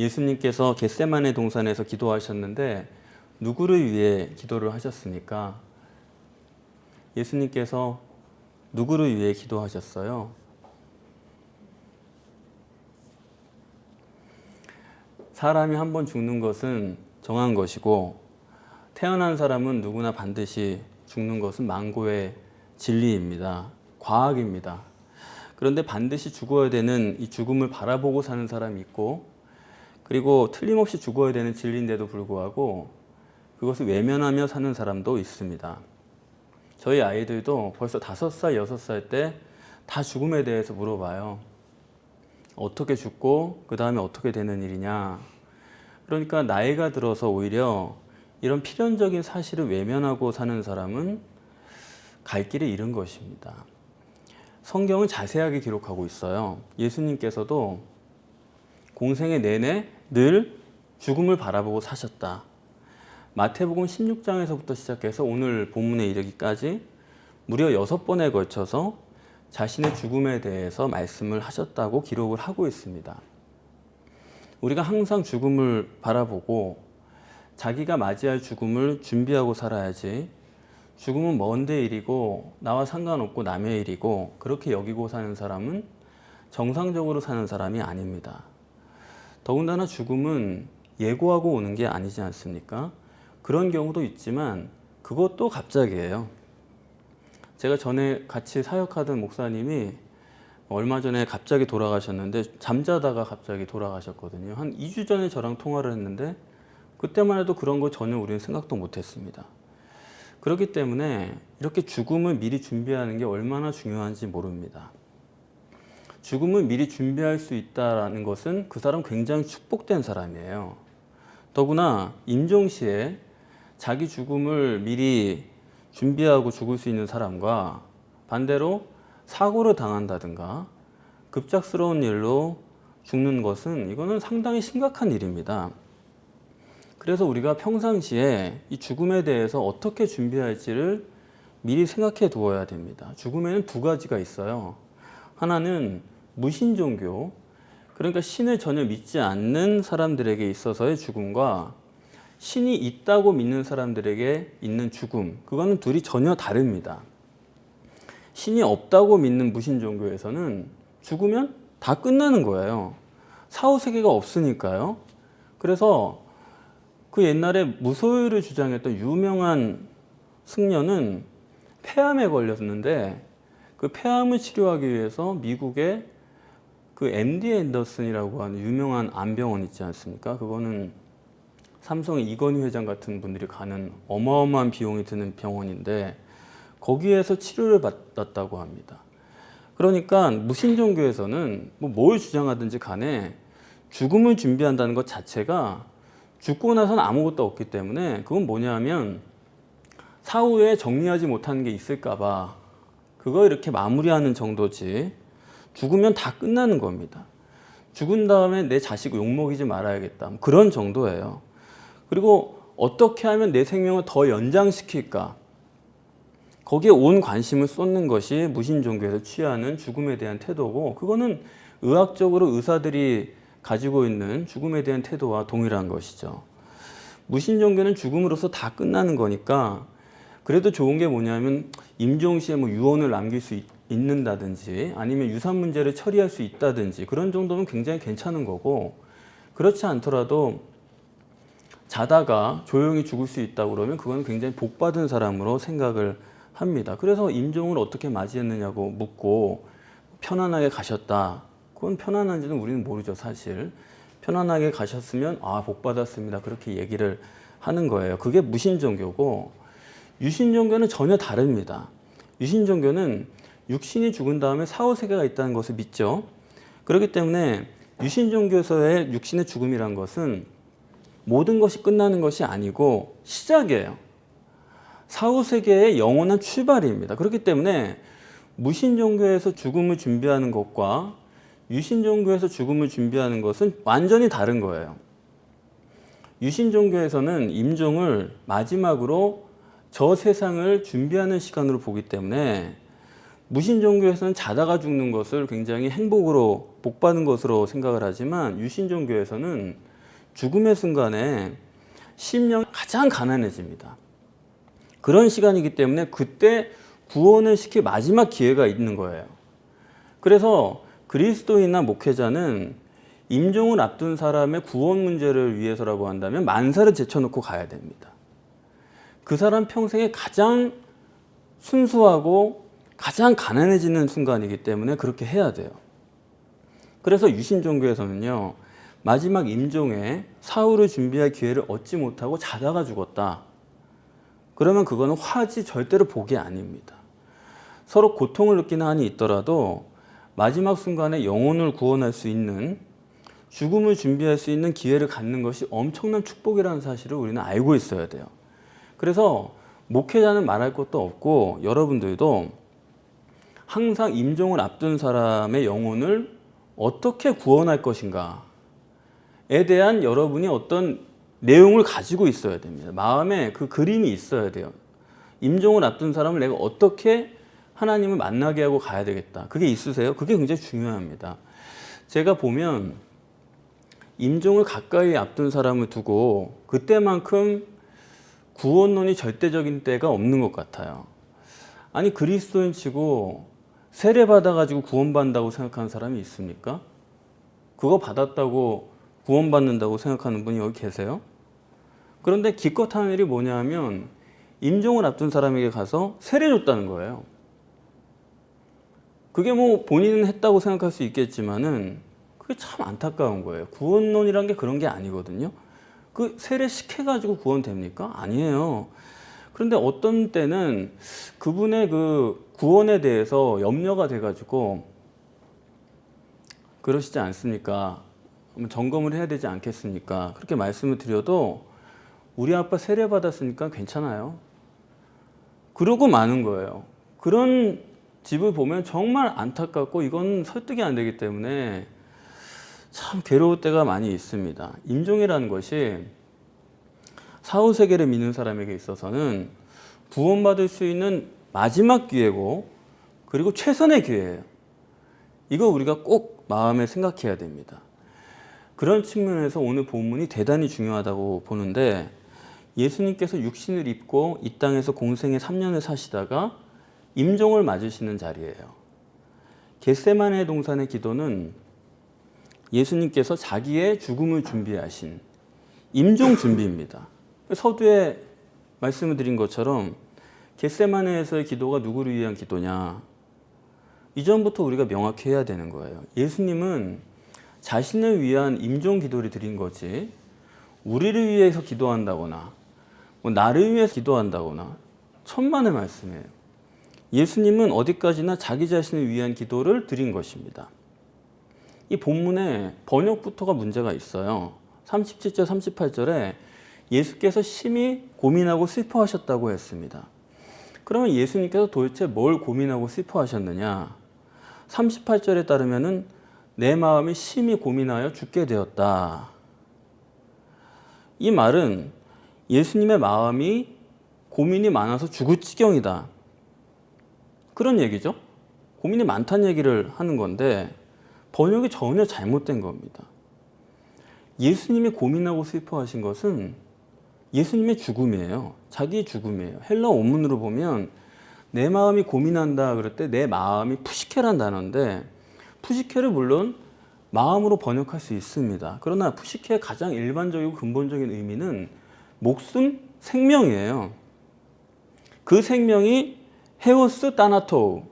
예수님께서 겟세마네 동산에서 기도하셨는데 누구를 위해 기도를 하셨습니까? 예수님께서 누구를 위해 기도하셨어요? 사람이 한 번 죽는 것은 정한 것이고 태어난 사람은 누구나 반드시 죽는 것은 만고의 진리입니다. 과학입니다. 그런데 반드시 죽어야 되는 이 죽음을 바라보고 사는 사람이 있고, 그리고 틀림없이 죽어야 되는 진리인데도 불구하고 그것을 외면하며 사는 사람도 있습니다. 저희 아이들도 벌써 5살, 6살 때 다 죽음에 대해서 물어봐요. 어떻게 죽고 그 다음에 어떻게 되는 일이냐. 그러니까 나이가 들어서 오히려 이런 필연적인 사실을 외면하고 사는 사람은 갈 길을 잃은 것입니다. 성경은 자세하게 기록하고 있어요. 예수님께서도 공생의 내내 늘 죽음을 바라보고 사셨다. 마태복음 16장에서부터 시작해서 오늘 본문에 이르기까지 무려 6번에 걸쳐서 자신의 죽음에 대해서 말씀을 하셨다고 기록을 하고 있습니다. 우리가 항상 죽음을 바라보고 자기가 맞이할 죽음을 준비하고 살아야지, 죽음은 먼 데 일이고 나와 상관없고 남의 일이고 그렇게 여기고 사는 사람은 정상적으로 사는 사람이 아닙니다. 더군다나 죽음은 예고하고 오는 게 아니지 않습니까? 그런 경우도 있지만 그것도 갑자기예요. 제가 전에 같이 사역하던 목사님이 얼마 전에 갑자기 돌아가셨는데, 잠자다가 갑자기 돌아가셨거든요. 한 2주 전에 저랑 통화를 했는데 그때만 해도 그런 거 전혀 우리는 생각도 못했습니다. 그렇기 때문에 이렇게 죽음을 미리 준비하는 게 얼마나 중요한지 모릅니다. 죽음을 미리 준비할 수 있다는 것은 그 사람 굉장히 축복된 사람이에요. 더구나 임종시에 자기 죽음을 미리 준비하고 죽을 수 있는 사람과 반대로 사고를 당한다든가 급작스러운 일로 죽는 것은, 이거는 상당히 심각한 일입니다. 그래서 우리가 평상시에 이 죽음에 대해서 어떻게 준비할지를 미리 생각해 두어야 됩니다. 죽음에는 2가지가 있어요. 하나는 무신종교, 그러니까 신을 전혀 믿지 않는 사람들에게 있어서의 죽음과 신이 있다고 믿는 사람들에게 있는 죽음, 그거는 둘이 전혀 다릅니다. 신이 없다고 믿는 무신종교에서는 죽으면 다 끝나는 거예요. 사후세계가 없으니까요. 그래서 그 옛날에 무소유를 주장했던 유명한 승려는 폐암에 걸렸는데 그 폐암을 치료하기 위해서 미국의 그 MD 앤더슨이라고 하는 유명한 암병원 있지 않습니까? 그거는 삼성의 이건희 회장 같은 분들이 가는 어마어마한 비용이 드는 병원인데 거기에서 치료를 받았다고 합니다. 그러니까 무신종교에서는 뭘 주장하든지 간에 죽음을 준비한다는 것 자체가 죽고 나서는 아무것도 없기 때문에, 그건 뭐냐면 사후에 정리하지 못하는 게 있을까 봐 그거 이렇게 마무리하는 정도지, 죽으면 다 끝나는 겁니다. 죽은 다음에 내 자식 욕먹이지 말아야겠다, 그런 정도예요. 그리고 어떻게 하면 내 생명을 더 연장시킬까, 거기에 온 관심을 쏟는 것이 무신종교에서 취하는 죽음에 대한 태도고, 그거는 의학적으로 의사들이 가지고 있는 죽음에 대한 태도와 동일한 것이죠. 무신종교는 죽음으로써 다 끝나는 거니까 그래도 좋은 게 뭐냐면 임종시에 유언을 남길 수 있는다든지 아니면 유산 문제를 처리할 수 있다든지 그런 정도면 굉장히 괜찮은 거고, 그렇지 않더라도 자다가 조용히 죽을 수 있다고 그러면 그건 굉장히 복받은 사람으로 생각을 합니다. 그래서 임종을 어떻게 맞이했느냐고 묻고 편안하게 가셨다. 그건 편안한지는 우리는 모르죠, 사실. 편안하게 가셨으면 복받았습니다, 그렇게 얘기를 하는 거예요. 그게 무신종교고, 유신종교는 전혀 다릅니다. 유신종교는 육신이 죽은 다음에 사후세계가 있다는 것을 믿죠. 그렇기 때문에 유신종교에서의 육신의 죽음이란 것은 모든 것이 끝나는 것이 아니고 시작이에요. 사후세계의 영원한 출발입니다. 그렇기 때문에 무신종교에서 죽음을 준비하는 것과 유신종교에서 죽음을 준비하는 것은 완전히 다른 거예요. 유신종교에서는 임종을 마지막으로 저 세상을 준비하는 시간으로 보기 때문에, 무신종교에서는 자다가 죽는 것을 굉장히 행복으로 복받는 것으로 생각을 하지만 유신종교에서는 죽음의 순간에 심령이 가장 가난해집니다. 그런 시간이기 때문에 그때 구원을 시킬 마지막 기회가 있는 거예요. 그래서 그리스도인이나 목회자는 임종을 앞둔 사람의 구원 문제를 위해서라고 한다면 만사를 제쳐놓고 가야 됩니다. 그 사람 평생에 가장 순수하고 가장 가난해지는 순간이기 때문에 그렇게 해야 돼요. 그래서 유신종교에서는요, 마지막 임종에 사후를 준비할 기회를 얻지 못하고 자다가 죽었다. 그러면 그거는 화지 절대로 복이 아닙니다. 서로 고통을 느끼는 한이 있더라도 마지막 순간에 영혼을 구원할 수 있는, 죽음을 준비할 수 있는 기회를 갖는 것이 엄청난 축복이라는 사실을 우리는 알고 있어야 돼요. 그래서 목회자는 말할 것도 없고 여러분들도 항상 임종을 앞둔 사람의 영혼을 어떻게 구원할 것인가에 대한 여러분이 어떤 내용을 가지고 있어야 됩니다. 마음에 그 그림이 있어야 돼요. 임종을 앞둔 사람을 내가 어떻게 하나님을 만나게 하고 가야 되겠다. 그게 있으세요? 그게 굉장히 중요합니다. 제가 보면 임종을 가까이 앞둔 사람을 두고 그때만큼 구원론이 절대적인 때가 없는 것 같아요. 아니 그리스도인 치고 세례 받아가지고 구원받는다고 생각하는 사람이 있습니까? 그거 받았다고 구원받는다고 생각하는 분이 여기 계세요? 그런데 기껏 하는 일이 뭐냐 하면 임종을 앞둔 사람에게 가서 세례 줬다는 거예요. 그게 뭐 본인은 했다고 생각할 수 있겠지만은 그게 참 안타까운 거예요. 구원론이란 게 그런 게 아니거든요. 그 세례 시켜가지고 구원됩니까? 아니에요. 그런데 어떤 때는 그분의 그 구원에 대해서 염려가 돼가지고 그러시지 않습니까? 점검을 해야 되지 않겠습니까? 그렇게 말씀을 드려도 우리 아빠 세례 받았으니까 괜찮아요. 그러고 마는 거예요. 그런 집을 보면 정말 안타깝고 이건 설득이 안 되기 때문에 참 괴로울 때가 많이 있습니다. 임종이라는 것이 사후세계를 믿는 사람에게 있어서는 구원받을 수 있는 마지막 기회고 그리고 최선의 기회예요. 이거 우리가 꼭 마음에 생각해야 됩니다. 그런 측면에서 오늘 본문이 대단히 중요하다고 보는데 예수님께서 육신을 입고 이 땅에서 공생의 3년을 사시다가 임종을 맞으시는 자리예요. 겟세마네 동산의 기도는 예수님께서 자기의 죽음을 준비하신 임종 준비입니다. 서두에 말씀을 드린 것처럼 겟세마네에서의 기도가 누구를 위한 기도냐? 이전부터 우리가 명확히 해야 되는 거예요. 예수님은 자신을 위한 임종 기도를 드린 거지 우리를 위해서 기도한다거나 뭐 나를 위해서 기도한다거나 천만의 말씀이에요. 예수님은 어디까지나 자기 자신을 위한 기도를 드린 것입니다. 이 본문에 번역부터가 문제가 있어요. 37절, 38절에 예수께서 심히 고민하고 슬퍼하셨다고 했습니다. 그러면 예수님께서 도대체 뭘 고민하고 슬퍼하셨느냐? 38절에 따르면은 내 마음이 심히 고민하여 죽게 되었다. 이 말은 예수님의 마음이 고민이 많아서 죽을 지경이다. 그런 얘기죠. 고민이 많다는 얘기를 하는 건데 번역이 전혀 잘못된 겁니다. 예수님이 고민하고 슬퍼하신 것은 예수님의 죽음이에요. 자기의 죽음이에요. 헬라 원문으로 보면 내 마음이 고민한다 그럴 때 내 마음이 푸시케란 단어인데 푸시케를 물론 마음으로 번역할 수 있습니다. 그러나 푸시케의 가장 일반적이고 근본적인 의미는 목숨, 생명이에요. 그 생명이 헤오스 따나토우,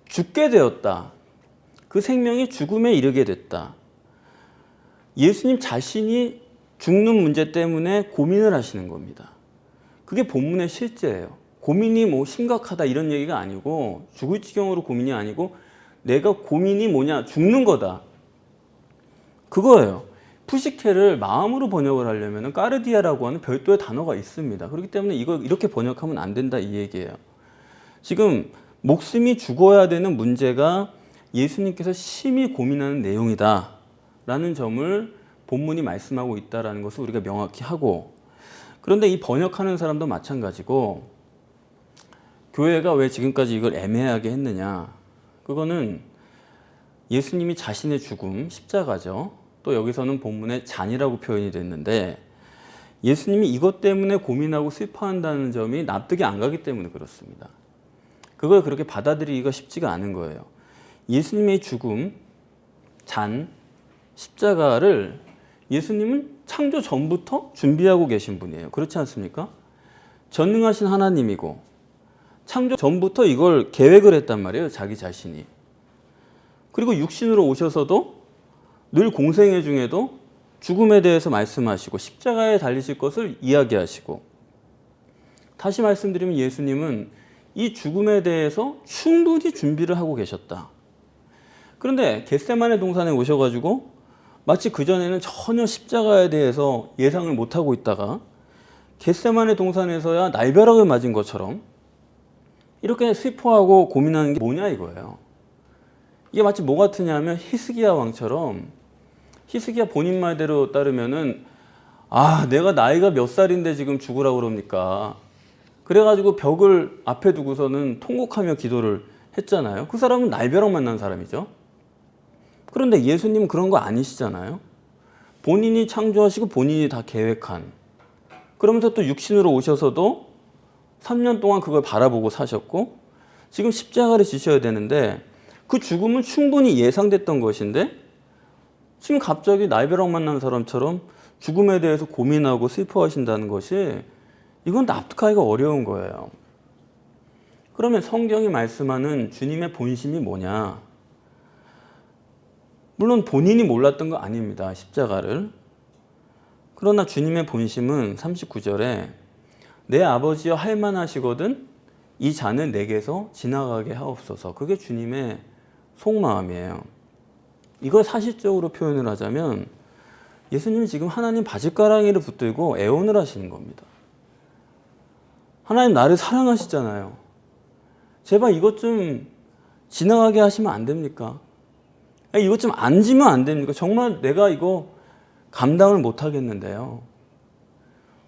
죽게 되었다. 그 생명이 죽음에 이르게 됐다. 예수님 자신이 죽는 문제 때문에 고민을 하시는 겁니다. 그게 본문의 실제예요. 고민이 뭐 심각하다 이런 얘기가 아니고 죽을 지경으로 고민이 아니고 내가 고민이 뭐냐? 죽는 거다. 그거예요. 푸시케를 마음으로 번역을 하려면 까르디아라고 하는 별도의 단어가 있습니다. 그렇기 때문에 이걸 이렇게 번역하면 안 된다 이 얘기예요. 지금 목숨이 죽어야 되는 문제가 예수님께서 심히 고민하는 내용이다 라는 점을 본문이 말씀하고 있다는 것을 우리가 명확히 하고, 그런데 이 번역하는 사람도 마찬가지고 교회가 왜 지금까지 이걸 애매하게 했느냐, 그거는 예수님이 자신의 죽음, 십자가죠. 또 여기서는 본문에 잔이라고 표현이 됐는데 예수님이 이것 때문에 고민하고 슬퍼한다는 점이 납득이 안 가기 때문에 그렇습니다. 그걸 그렇게 받아들이기가 쉽지가 않은 거예요. 예수님의 죽음, 잔, 십자가를 예수님은 창조 전부터 준비하고 계신 분이에요. 그렇지 않습니까? 전능하신 하나님이고 창조 전부터 이걸 계획을 했단 말이에요. 자기 자신이. 그리고 육신으로 오셔서도 늘 공생애 중에도 죽음에 대해서 말씀하시고 십자가에 달리실 것을 이야기하시고, 다시 말씀드리면 예수님은 이 죽음에 대해서 충분히 준비를 하고 계셨다. 그런데 겟세마네 동산에 오셔가지고 마치 그전에는 전혀 십자가에 대해서 예상을 못하고 있다가 겟세마네 동산에서야 날벼락을 맞은 것처럼 이렇게 슬퍼하고 고민하는 게 뭐냐 이거예요. 이게 마치 뭐 같으냐면 히스기야 왕처럼, 히스기야 본인 말대로 따르면은 내가 나이가 몇 살인데 지금 죽으라고 그럽니까? 그래가지고 벽을 앞에 두고서는 통곡하며 기도를 했잖아요. 그 사람은 날벼락 만난 사람이죠. 그런데 예수님은 그런 거 아니시잖아요. 본인이 창조하시고 본인이 다 계획한, 그러면서 또 육신으로 오셔서도 3년 동안 그걸 바라보고 사셨고 지금 십자가를 지셔야 되는데 그 죽음은 충분히 예상됐던 것인데 지금 갑자기 날벼락 만난 사람처럼 죽음에 대해서 고민하고 슬퍼하신다는 것이, 이건 납득하기가 어려운 거예요. 그러면 성경이 말씀하는 주님의 본심이 뭐냐? 물론 본인이 몰랐던 거 아닙니다. 십자가를. 그러나 주님의 본심은 39절에 내 아버지여 할만하시거든 이 잔을 내게서 지나가게 하옵소서. 그게 주님의 속마음이에요. 이걸 사실적으로 표현을 하자면 예수님이 지금 하나님 바짓가랑이를 붙들고 애원을 하시는 겁니다. 하나님 나를 사랑하시잖아요. 제발 이것 좀 지나가게 하시면 안 됩니까? 이것 좀 안 지면 안 됩니까? 정말 내가 이거 감당을 못 하겠는데요.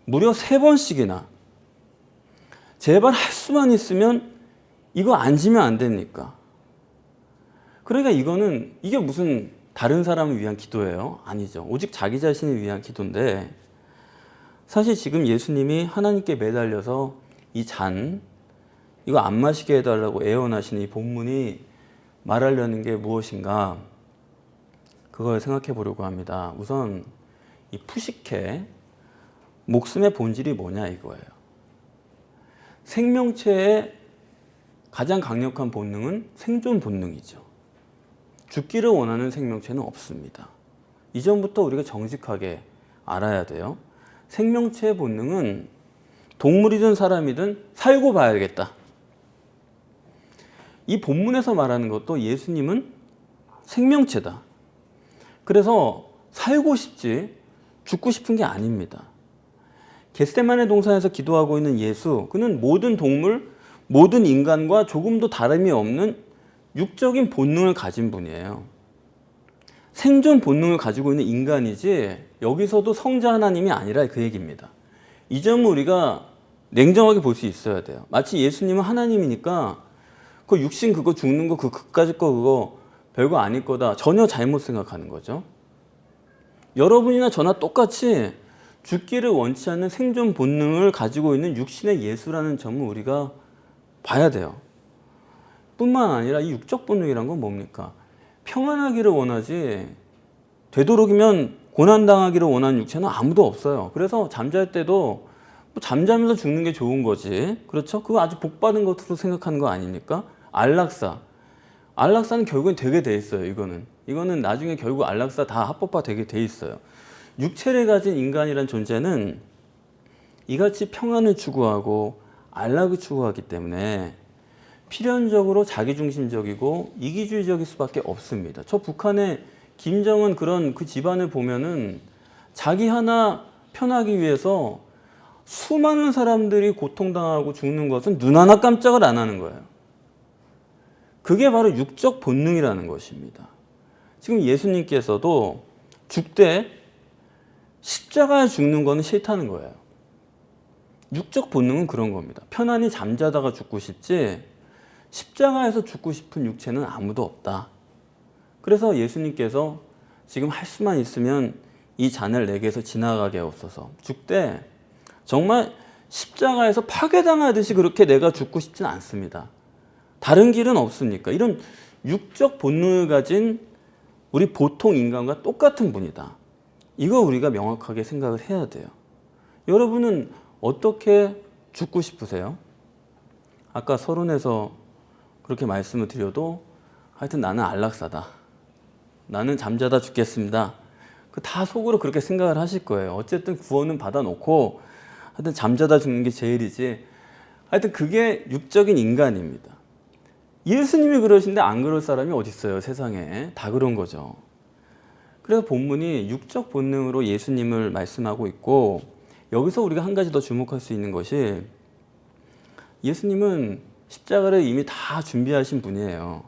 무려 3번씩이나 제발 할 수만 있으면 이거 안 지면 안 됩니까? 그러니까 이게 무슨 다른 사람을 위한 기도예요? 아니죠. 오직 자기 자신을 위한 기도인데, 사실 지금 예수님이 하나님께 매달려서 이 잔, 이거 안 마시게 해달라고 애원하시는 이 본문이 말하려는 게 무엇인가, 그걸 생각해 보려고 합니다. 우선 이 푸시케, 목숨의 본질이 뭐냐 이거예요. 생명체의 가장 강력한 본능은 생존 본능이죠. 죽기를 원하는 생명체는 없습니다. 이전부터 우리가 정직하게 알아야 돼요. 생명체의 본능은 동물이든 사람이든 살고 봐야겠다. 이 본문에서 말하는 것도 예수님은 생명체다. 그래서 살고 싶지 죽고 싶은 게 아닙니다. 겟세마네 동산에서 기도하고 있는 예수, 그는 모든 동물, 모든 인간과 조금도 다름이 없는 육적인 본능을 가진 분이에요. 생존 본능을 가지고 있는 인간이지 여기서도 성자 하나님이 아니라 그 얘기입니다. 이 점을 우리가 냉정하게 볼 수 있어야 돼요. 마치 예수님은 하나님이니까 그 육신 그거 죽는 거 그까짓 거 그거 별거 아닐 거다, 전혀 잘못 생각하는 거죠. 여러분이나 저나 똑같이 죽기를 원치 않는 생존 본능을 가지고 있는 육신의 예수라는 점을 우리가 봐야 돼요. 뿐만 아니라 이 육적 본능이란 건 뭡니까? 평안하기를 원하지 되도록이면 고난당하기를 원하는 육체는 아무도 없어요. 그래서 잠잘 때도 잠자면서 죽는 게 좋은 거지. 그렇죠? 그거 아주 복받은 것으로 생각하는 거 아닙니까? 안락사는 결국엔 되게 돼 있어요. 이거는 나중에 결국 안락사 다 합법화 되게 돼 있어요. 육체를 가진 인간이란 존재는 이같이 평안을 추구하고 안락을 추구하기 때문에 필연적으로 자기중심적이고 이기주의적일 수밖에 없습니다. 저 북한의 김정은 그런 그 집안을 보면은 자기 하나 편하기 위해서 수많은 사람들이 고통당하고 죽는 것은 눈 하나 깜짝을 안 하는 거예요. 그게 바로 육적 본능이라는 것입니다. 지금 예수님께서도 죽되 십자가에 죽는 거는 싫다는 거예요. 육적 본능은 그런 겁니다. 편안히 잠자다가 죽고 싶지 십자가에서 죽고 싶은 육체는 아무도 없다. 그래서 예수님께서 지금 할 수만 있으면 이 잔을 내게서 지나가게 하옵소서. 죽되 정말 십자가에서 파괴당하듯이 그렇게 내가 죽고 싶진 않습니다. 다른 길은 없습니까? 이런 육적 본능을 가진 우리 보통 인간과 똑같은 분이다. 이거 우리가 명확하게 생각을 해야 돼요. 여러분은 어떻게 죽고 싶으세요? 아까 서론에서 그렇게 말씀을 드려도 하여튼 나는 안락사다. 나는 잠자다 죽겠습니다. 다 속으로 그렇게 생각을 하실 거예요. 어쨌든 구원은 받아놓고 하여튼 잠자다 죽는 게 제일이지. 하여튼 그게 육적인 인간입니다. 예수님이 그러신데 안 그럴 사람이 어디 있어요, 세상에. 다 그런 거죠. 그래서 본문이 육적 본능으로 예수님을 말씀하고 있고, 여기서 우리가 한 가지 더 주목할 수 있는 것이 예수님은 십자가를 이미 다 준비하신 분이에요.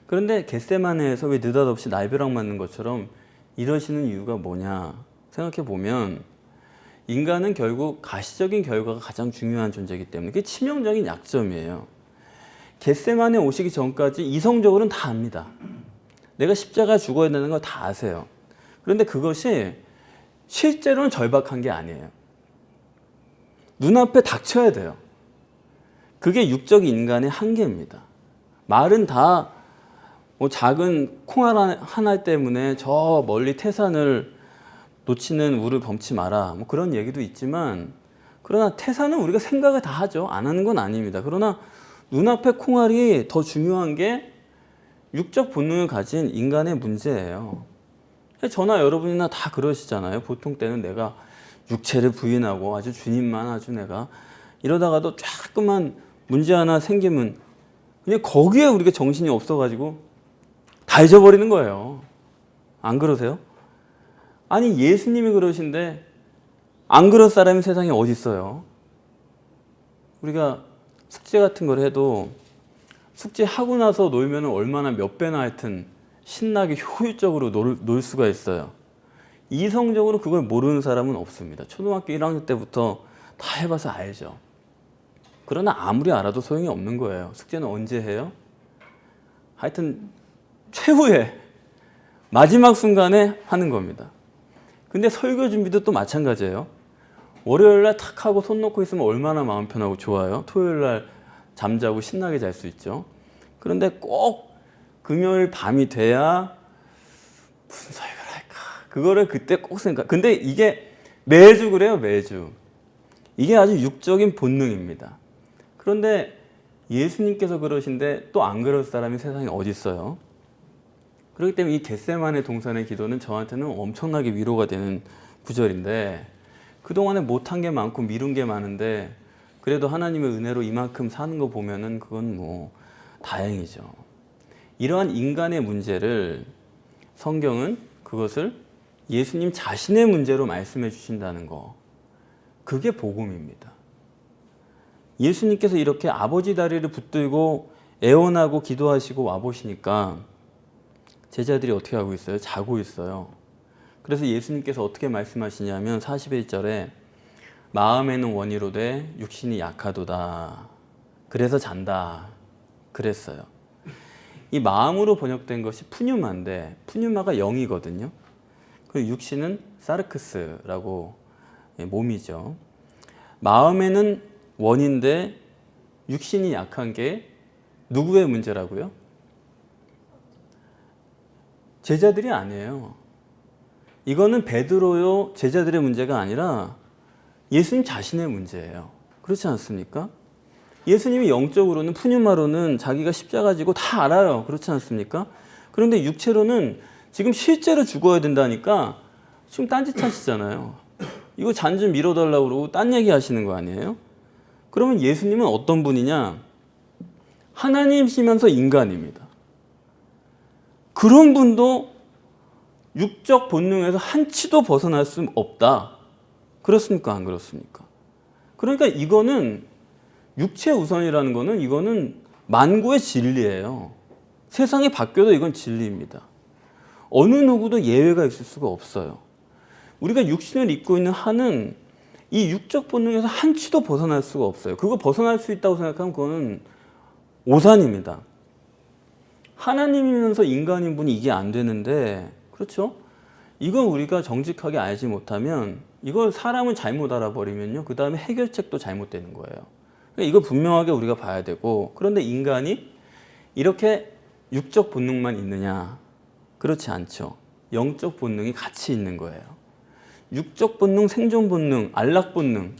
그런데 겟세마네에서 왜 느닷없이 날벼락 맞는 것처럼 이러시는 이유가 뭐냐 생각해 보면, 인간은 결국 가시적인 결과가 가장 중요한 존재이기 때문에 그게 치명적인 약점이에요. 겟세마네 오시기 전까지 이성적으로는 다 압니다. 내가 십자가에 죽어야 되는 걸 다 아세요. 그런데 그것이 실제로는 절박한 게 아니에요. 눈앞에 닥쳐야 돼요. 그게 육적 인간의 한계입니다. 말은 다 뭐 작은 콩알 하나 때문에 저 멀리 태산을 놓치는 우를 범치 마라, 뭐 그런 얘기도 있지만, 그러나 태산은 우리가 생각을 다 하죠. 안 하는 건 아닙니다. 그러나 눈앞에 콩알이 더 중요한 게 육적 본능을 가진 인간의 문제예요. 저나 여러분이나 다 그러시잖아요. 보통 때는 내가 육체를 부인하고 아주 주님만 아주 내가 이러다가도 조금만 문제 하나 생기면 그냥 거기에 우리가 정신이 없어가지고 다 잊어버리는 거예요. 안 그러세요? 아니 예수님이 그러신데 안 그럴 사람이 세상에 어디 있어요? 우리가 숙제 같은 걸 해도 숙제하고 나서 놀면 얼마나 몇 배나 하여튼 신나게 효율적으로 놀 수가 있어요. 이성적으로 그걸 모르는 사람은 없습니다. 초등학교 1학년 때부터 다 해봐서 알죠. 그러나 아무리 알아도 소용이 없는 거예요. 숙제는 언제 해요? 하여튼 최후의 마지막 순간에 하는 겁니다. 근데 설교 준비도 또 마찬가지예요. 월요일날 탁 하고 손 놓고 있으면 얼마나 마음 편하고 좋아요. 토요일날 잠자고 신나게 잘 수 있죠. 그런데 꼭 금요일 밤이 돼야 무슨 설교를 할까? 그거를 그때 꼭 생각. 근데 이게 매주 그래요, 매주. 이게 아주 육적인 본능입니다. 그런데 예수님께서 그러신데 또 안 그럴 사람이 세상에 어디 있어요? 그렇기 때문에 이 겟세마네 동산의 기도는 저한테는 엄청나게 위로가 되는 구절인데, 그동안에 못한 게 많고 미룬 게 많은데 그래도 하나님의 은혜로 이만큼 사는 거 보면은 그건 뭐 다행이죠. 이러한 인간의 문제를 성경은 그것을 예수님 자신의 문제로 말씀해 주신다는 거, 그게 복음입니다. 예수님께서 이렇게 아버지 다리를 붙들고 애원하고 기도하시고 와보시니까 제자들이 어떻게 하고 있어요? 자고 있어요. 그래서 예수님께서 어떻게 말씀하시냐면 41절에 마음에는 원이로되 육신이 약하도다. 그래서 잔다. 그랬어요. 이 마음으로 번역된 것이 푸뉴마인데 푸뉴마가 영이거든요. 그 육신은 사르크스라고 몸이죠. 마음에는 원인데 육신이 약한 게 누구의 문제라고요? 제자들이 아니에요. 이거는 베드로요 제자들의 문제가 아니라 예수님 자신의 문제예요. 그렇지 않습니까? 예수님이 영적으로는 푸뉴마로는 자기가 십자가 지고 다 알아요. 그렇지 않습니까? 그런데 육체로는 지금 실제로 죽어야 된다니까 지금 딴짓 하시잖아요. 이거 잔 좀 밀어달라고 그러고 딴 얘기 하시는 거 아니에요? 그러면 예수님은 어떤 분이냐? 하나님이시면서 인간입니다. 그런 분도 육적 본능에서 한치도 벗어날 수 없다. 그렇습니까? 안 그렇습니까? 그러니까 이거는 육체 우선이라는 거는 이거는 만고의 진리예요. 세상이 바뀌어도 이건 진리입니다. 어느 누구도 예외가 있을 수가 없어요. 우리가 육신을 입고 있는 한은 이 육적 본능에서 한치도 벗어날 수가 없어요. 그거 벗어날 수 있다고 생각하면 그거는 오산입니다. 하나님이면서 인간인 분이 이게 안 되는데 그렇죠? 이걸 우리가 정직하게 알지 못하면, 이걸 사람을 잘못 알아버리면요, 그 다음에 해결책도 잘못되는 거예요. 그러니까 이거 분명하게 우리가 봐야 되고, 그런데 인간이 이렇게 육적 본능만 있느냐? 그렇지 않죠. 영적 본능이 같이 있는 거예요. 육적 본능, 생존 본능, 안락 본능,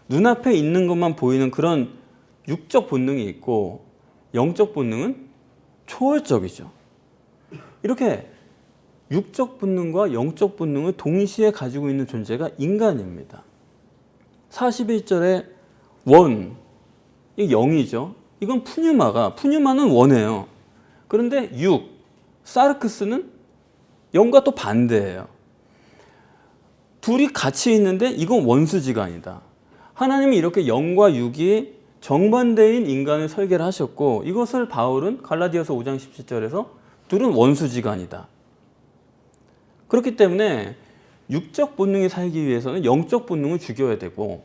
눈앞에 있는 것만 보이는 그런 육적 본능이 있고, 영적 본능은 초월적이죠. 이렇게 육적 본능과 영적 본능을 동시에 가지고 있는 존재가 인간입니다. 41절에 원, 이 영이죠. 이건 푸뉴마는 원이에요. 그런데 육, 사르크스는 영과 또 반대예요. 둘이 같이 있는데 이건 원수지간이다. 하나님이 이렇게 영과 육이 정반대인 인간을 설계를 하셨고, 이것을 바울은 갈라디아서 5장 17절에서 둘은 원수지간이다. 그렇기 때문에 육적 본능이 살기 위해서는 영적 본능을 죽여야 되고,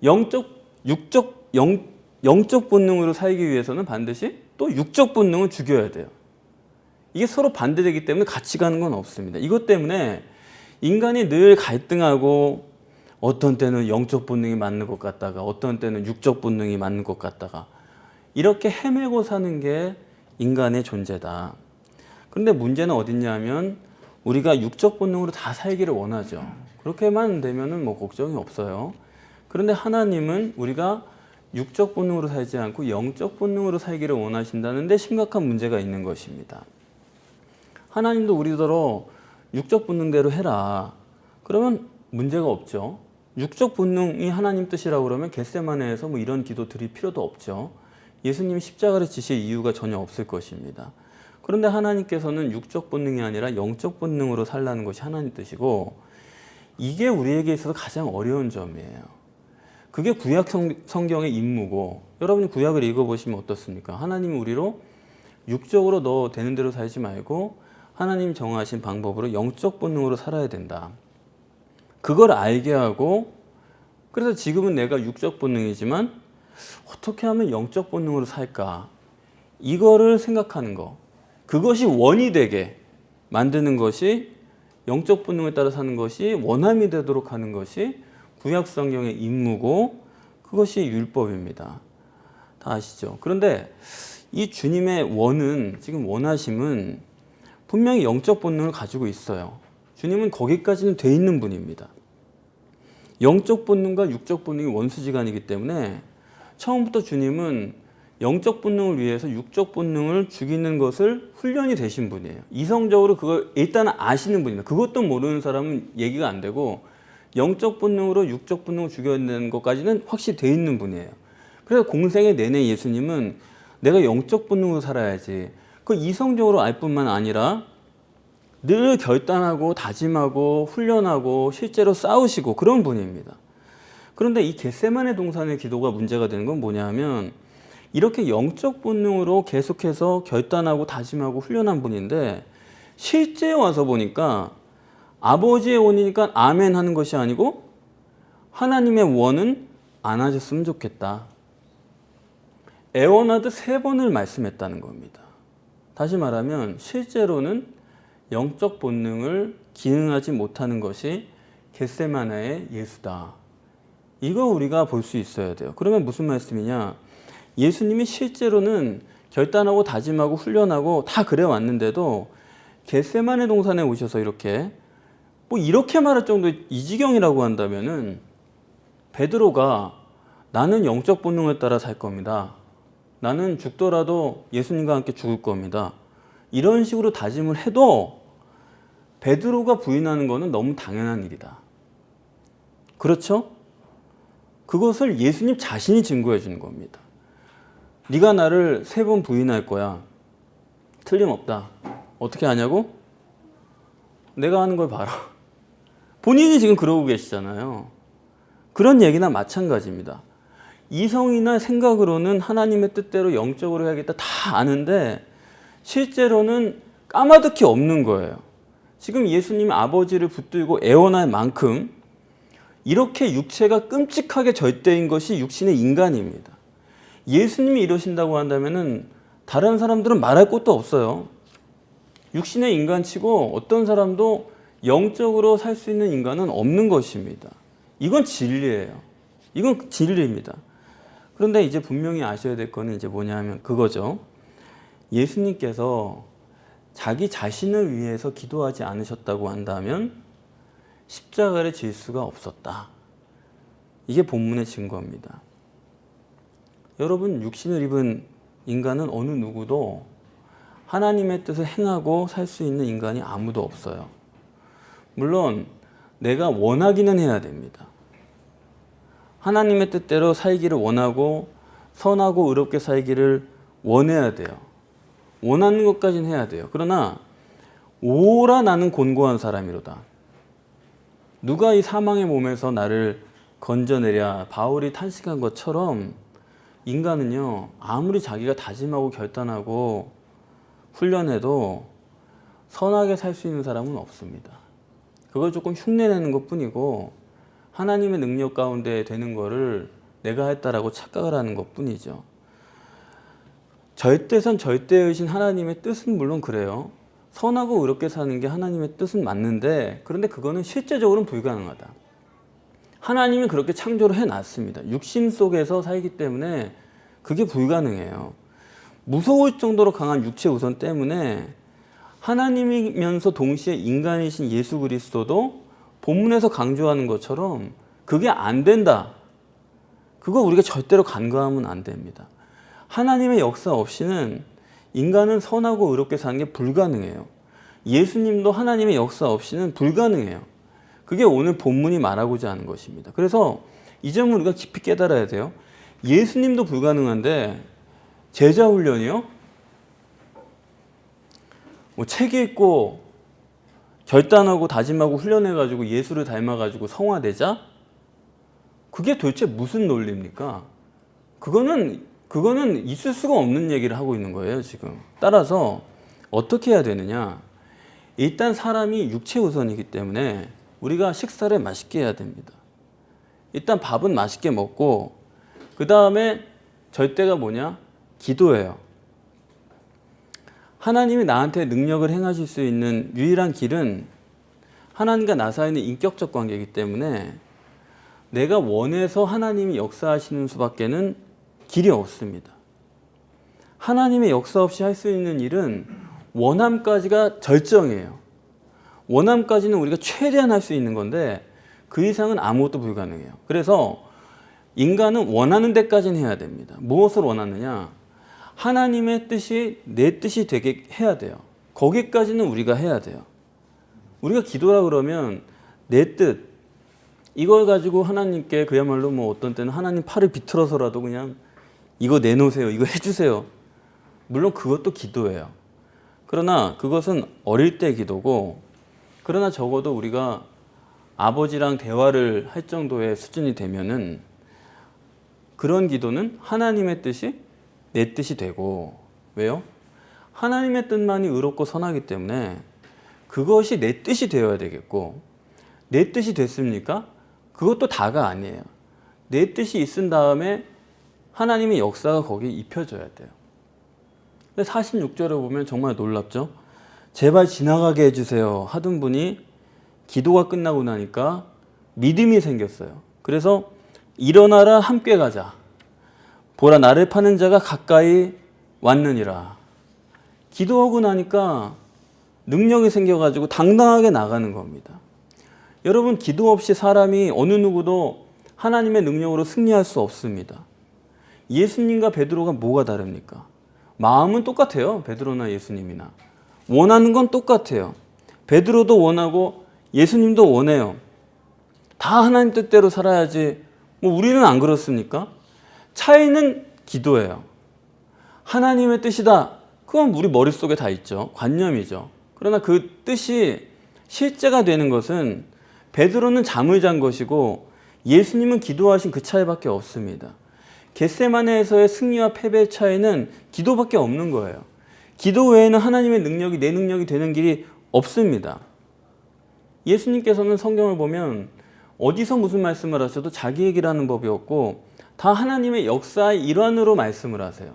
영적 본능으로 살기 위해서는 반드시 또 육적 본능을 죽여야 돼요. 이게 서로 반대되기 때문에 같이 가는 건 없습니다. 이것 때문에 인간이 늘 갈등하고, 어떤 때는 영적 본능이 맞는 것 같다가 어떤 때는 육적 본능이 맞는 것 같다가, 이렇게 헤매고 사는 게 인간의 존재다. 그런데 문제는 어딨냐면, 우리가 육적 본능으로 다 살기를 원하죠. 그렇게만 되면은 뭐 걱정이 없어요. 그런데 하나님은 우리가 육적 본능으로 살지 않고 영적 본능으로 살기를 원하신다는데 심각한 문제가 있는 것입니다. 하나님도 우리더러 육적 본능대로 해라. 그러면 문제가 없죠. 육적 본능이 하나님 뜻이라고 그러면 겟세마네에서 뭐 이런 기도 드릴 필요도 없죠. 예수님이 십자가를 지실 이유가 전혀 없을 것입니다. 그런데 하나님께서는 육적 본능이 아니라 영적 본능으로 살라는 것이 하나님 뜻이고, 이게 우리에게 있어서 가장 어려운 점이에요. 그게 구약 성경의 임무고, 여러분이 구약을 읽어보시면 어떻습니까? 하나님이 우리로 육적으로 너 되는 대로 살지 말고 하나님 정하신 방법으로 영적 본능으로 살아야 된다. 그걸 알게 하고, 그래서 지금은 내가 육적 본능이지만 어떻게 하면 영적 본능으로 살까? 이거를 생각하는 거. 그것이 원이 되게 만드는 것이, 영적 본능에 따라 사는 것이 원함이 되도록 하는 것이 구약 성경의 임무고, 그것이 율법입니다. 다 아시죠? 그런데 이 주님의 원은, 지금 원하심은 분명히 영적 본능을 가지고 있어요. 주님은 거기까지는 돼 있는 분입니다. 영적 본능과 육적 본능이 원수지간이기 때문에 처음부터 주님은 영적 본능을 위해서 육적 본능을 죽이는 것을 훈련이 되신 분이에요. 이성적으로 그걸 일단 아시는 분입니다. 그것도 모르는 사람은 얘기가 안 되고, 영적 본능으로 육적 본능을 죽여내는 것까지는 확실히 돼 있는 분이에요. 그래서 공생의 내내 예수님은 내가 영적 본능으로 살아야지, 그 이성적으로 알 뿐만 아니라 늘 결단하고 다짐하고 훈련하고 실제로 싸우시고 그런 분입니다. 그런데 이 겟세마네 동산의 기도가 문제가 되는 건 뭐냐면, 이렇게 영적 본능으로 계속해서 결단하고 다짐하고 훈련한 분인데, 실제 와서 보니까 아버지의 원이니까 아멘 하는 것이 아니고, 하나님의 원은 안 하셨으면 좋겠다. 애원하듯 3번을 말씀했다는 겁니다. 다시 말하면 실제로는 영적 본능을 기능하지 못하는 것이 겟세마네의 예수다. 이거 우리가 볼 수 있어야 돼요. 그러면 무슨 말씀이냐? 예수님이 실제로는 결단하고 다짐하고 훈련하고 다 그래 왔는데도 겟세마네 동산에 오셔서 이렇게 말할 정도 이 지경이라고 한다면은, 베드로가 나는 영적 본능에 따라 살 겁니다. 나는 죽더라도 예수님과 함께 죽을 겁니다. 이런 식으로 다짐을 해도 베드로가 부인하는 것은 너무 당연한 일이다. 그렇죠? 그것을 예수님 자신이 증거해 주는 겁니다. 네가 나를 3번 부인할 거야. 틀림없다. 어떻게 하냐고? 내가 하는 걸 봐라. 본인이 지금 그러고 계시잖아요. 그런 얘기나 마찬가지입니다. 이성이나 생각으로는 하나님의 뜻대로 영적으로 해야겠다 다 아는데 실제로는 까마득히 없는 거예요. 지금 예수님이 아버지를 붙들고 애원할 만큼 이렇게 육체가 끔찍하게 절대인 것이 육신의 인간입니다. 예수님이 이러신다고 한다면은 다른 사람들은 말할 것도 없어요. 육신의 인간치고 어떤 사람도 영적으로 살 수 있는 인간은 없는 것입니다. 이건 진리예요. 이건 진리입니다. 그런데 이제 분명히 아셔야 될 거는 이제 뭐냐면 그거죠. 예수님께서 자기 자신을 위해서 기도하지 않으셨다고 한다면 십자가를 질 수가 없었다. 이게 본문의 증거입니다. 여러분, 육신을 입은 인간은 어느 누구도 하나님의 뜻을 행하고 살 수 있는 인간이 아무도 없어요. 물론 내가 원하기는 해야 됩니다. 하나님의 뜻대로 살기를 원하고 선하고 의롭게 살기를 원해야 돼요. 원하는 것까지는 해야 돼요. 그러나 오라 나는 곤고한 사람이로다. 누가 이 사망의 몸에서 나를 건져내랴. 바울이 탄식한 것처럼 인간은요, 아무리 자기가 다짐하고 결단하고 훈련해도 선하게 살 수 있는 사람은 없습니다. 그걸 조금 흉내내는 것뿐이고 하나님의 능력 가운데 되는 거를 내가 했다라고 착각을 하는 것뿐이죠. 절대선 절대의신 하나님의 뜻은 물론 그래요. 선하고 의롭게 사는 게 하나님의 뜻은 맞는데, 그런데 그거는 실제적으로는 불가능하다. 하나님이 그렇게 창조를 해놨습니다. 육신 속에서 살기 때문에 그게 불가능해요. 무서울 정도로 강한 육체 우선 때문에 하나님이면서 동시에 인간이신 예수 그리스도도 본문에서 강조하는 것처럼 그게 안 된다. 그거 우리가 절대로 간과하면 안 됩니다. 하나님의 역사 없이는 인간은 선하고 의롭게 사는 게 불가능해요. 예수님도 하나님의 역사 없이는 불가능해요. 그게 오늘 본문이 말하고자 하는 것입니다. 그래서 이 점을 우리가 깊이 깨달아야 돼요. 예수님도 불가능한데 제자 훈련이요? 뭐 책 읽고 결단하고 다짐하고 훈련해가지고 예수를 닮아가지고 성화되자? 그게 도대체 무슨 논리입니까? 그거는 있을 수가 없는 얘기를 하고 있는 거예요, 지금. 따라서 어떻게 해야 되느냐? 일단 사람이 육체 우선이기 때문에 우리가 식사를 맛있게 해야 됩니다. 일단 밥은 맛있게 먹고 그 다음에 절대가 뭐냐? 기도예요. 하나님이 나한테 능력을 행하실 수 있는 유일한 길은 하나님과 나 사이의 인격적 관계이기 때문에 내가 원해서 하나님이 역사하시는 수밖에는 길이 없습니다. 하나님의 역사 없이 할 수 있는 일은 원함까지가 절정이에요. 원함까지는 우리가 최대한 할 수 있는 건데 그 이상은 아무것도 불가능해요. 그래서 인간은 원하는 데까지는 해야 됩니다. 무엇을 원하느냐? 하나님의 뜻이 내 뜻이 되게 해야 돼요. 거기까지는 우리가 해야 돼요. 우리가 기도라 그러면 내 뜻, 이걸 가지고 하나님께 그야말로 뭐 어떤 때는 하나님 팔을 비틀어서라도 그냥 이거 내놓으세요, 이거 해주세요. 물론 그것도 기도예요. 그러나 그것은 어릴 때 기도고, 그러나 적어도 우리가 아버지랑 대화를 할 정도의 수준이 되면은 그런 기도는 하나님의 뜻이 내 뜻이 되고, 왜요? 하나님의 뜻만이 의롭고 선하기 때문에 그것이 내 뜻이 되어야 되겠고, 내 뜻이 됐습니까? 그것도 다가 아니에요. 내 뜻이 있은 다음에 하나님의 역사가 거기에 입혀져야 돼요. 근데 46절에 보면 정말 놀랍죠? 제발 지나가게 해주세요 하던 분이 기도가 끝나고 나니까 믿음이 생겼어요. 그래서 일어나라, 함께 가자. 보라, 나를 파는 자가 가까이 왔느니라. 기도하고 나니까 능력이 생겨가지고 당당하게 나가는 겁니다. 여러분, 기도 없이 사람이 어느 누구도 하나님의 능력으로 승리할 수 없습니다. 예수님과 베드로가 뭐가 다릅니까? 마음은 똑같아요. 베드로나 예수님이나. 원하는 건 똑같아요. 베드로도 원하고 예수님도 원해요. 다 하나님 뜻대로 살아야지. 뭐 우리는 안 그렇습니까? 차이는 기도예요. 하나님의 뜻이다. 그건 우리 머릿속에 다 있죠. 관념이죠. 그러나 그 뜻이 실제가 되는 것은 베드로는 잠을 잔 것이고 예수님은 기도하신 그 차이밖에 없습니다. 겟세마네에서의 승리와 패배의 차이는 기도밖에 없는 거예요. 기도 외에는 하나님의 능력이 내 능력이 되는 길이 없습니다. 예수님께서는 성경을 보면 어디서 무슨 말씀을 하셔도 자기 얘기를 하는 법이 없고 다 하나님의 역사의 일환으로 말씀을 하세요.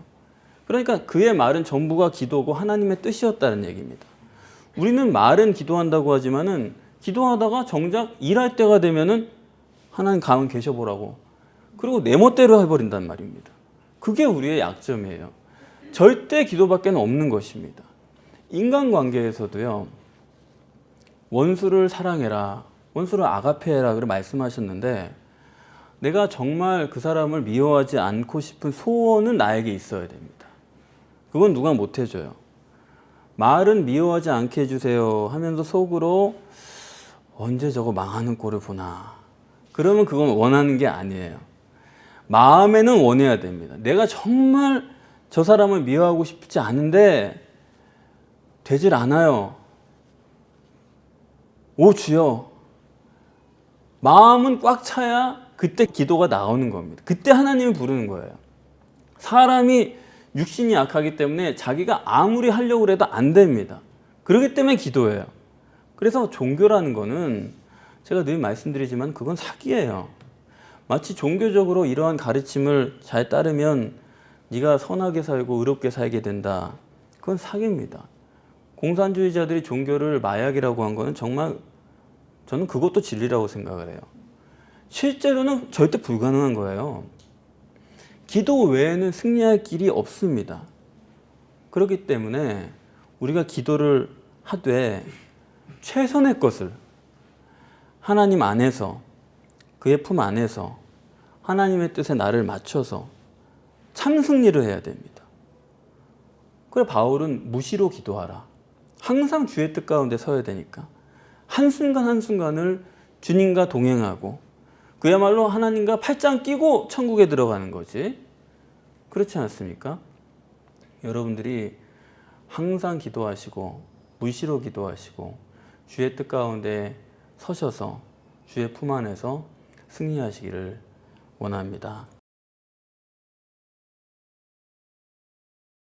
그러니까 그의 말은 전부가 기도고 하나님의 뜻이었다는 얘기입니다. 우리는 말은 기도한다고 하지만은 기도하다가 정작 일할 때가 되면은 하나님 가만 계셔보라고. 그리고 내 멋대로 해버린단 말입니다. 그게 우리의 약점이에요. 절대 기도밖에는 없는 것입니다. 인간관계에서도요. 원수를 사랑해라. 원수를 아가페해라. 그렇게 말씀하셨는데 내가 정말 그 사람을 미워하지 않고 싶은 소원은 나에게 있어야 됩니다. 그건 누가 못 해줘요. 말은 미워하지 않게 해주세요 하면서 속으로 언제 저거 망하는 꼴을 보나. 그러면 그건 원하는 게 아니에요. 마음에는 원해야 됩니다. 내가 정말 저 사람을 미워하고 싶지 않은데 되질 않아요. 오 주여. 마음은 꽉 차야 그때 기도가 나오는 겁니다. 그때 하나님을 부르는 거예요. 사람이 육신이 약하기 때문에 자기가 아무리 하려고 해도 안 됩니다. 그렇기 때문에 기도해요. 그래서 종교라는 거는 제가 늘 말씀드리지만 그건 사기예요. 마치 종교적으로 이러한 가르침을 잘 따르면 네가 선하게 살고 의롭게 살게 된다. 그건 사기입니다. 공산주의자들이 종교를 마약이라고 한 거는 정말 저는 그것도 진리라고 생각을 해요. 실제로는 절대 불가능한 거예요. 기도 외에는 승리할 길이 없습니다. 그렇기 때문에 우리가 기도를 하되 최선의 것을 하나님 안에서 그의 품 안에서 하나님의 뜻에 나를 맞춰서 참 승리를 해야 됩니다. 그래 바울은 무시로 기도하라. 항상 주의 뜻 가운데 서야 되니까 한순간 한순간을 주님과 동행하고 그야말로 하나님과 팔짱 끼고 천국에 들어가는 거지. 그렇지 않습니까? 여러분들이 항상 기도하시고 무시로 기도하시고 주의 뜻 가운데 서셔서 주의 품 안에서 승리하시기를 원합니다.